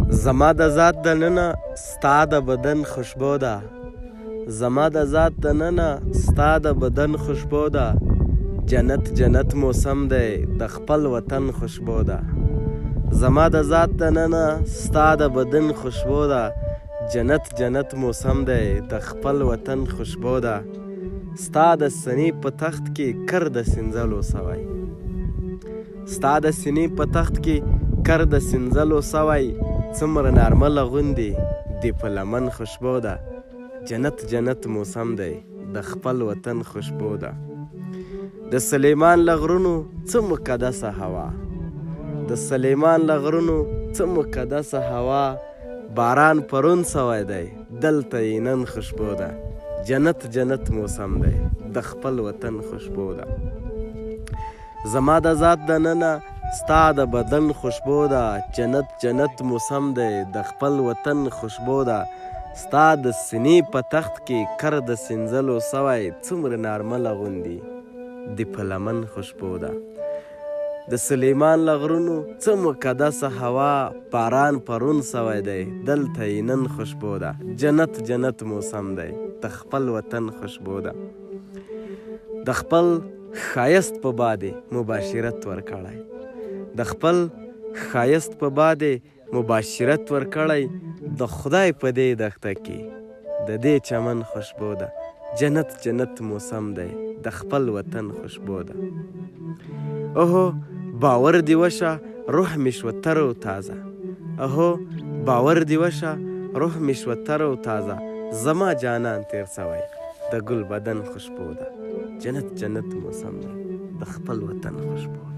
زما د ذات دننه ستا د بدن خوشبو ده، زما د ذات دننه ستا د بدن خوشبو ده. جنت جنت موسم دی د خپل وطن خوشبو ده. زما د ذات دننه ستا د بدن خوشبو ده. جنت جنت موسم دی د خپل وطن خوشبو ده. ستا د سینې په تخت کې کر د سینځلو سوی، ستا د سینې په تخت کې کر د سینځلو سوی. څومره نارمله غوندې د په لمن خوشبو ده. جنت جنت موسم دی د خپل وطن خوشبو ده. د سلیمان له غرونو څه مقدسه هوا، د سلیمان له غرونو څه مقدسه هوا. باران پرون سوی دی دلته یې نن خوشبو ده. جنت جنت موسم دی د خپل وطن خوشبو ده. زما د ذات دننه ستا د بدن خوشبو ده. جنت جنت موسم دی د خپل وطن خوشبو ده. ستا د سینې په تخت کې کر د سینځلو سوی. څومره نارمله غوندې د په لمن خوشبو ده. د سلیمان له غرونو څه مقدسه هوا. باران پرون سوی دی دلته یې نن خوشبو ده. جنت جنت موسم دی د خپل وطن خوشبو ده. د خپل ښایست په بادې مباشرت ورکړی، د خپل ښایست په بادې مباشرت ورکړی. د خدای په دې دښته کې د دې چمن خوشبو ده. جنت جنت موسم دی د خپل وطن خوشبو ده. اوهو باور دی وشه روح می شوه تر و تازه، اوهو باور دی وشه روح می شوه تر و تازه. زما جانان تیر سوی د ګل بدن خوشبو ده. جنت جنت موسم ده د خپل وطن خوشبو ده.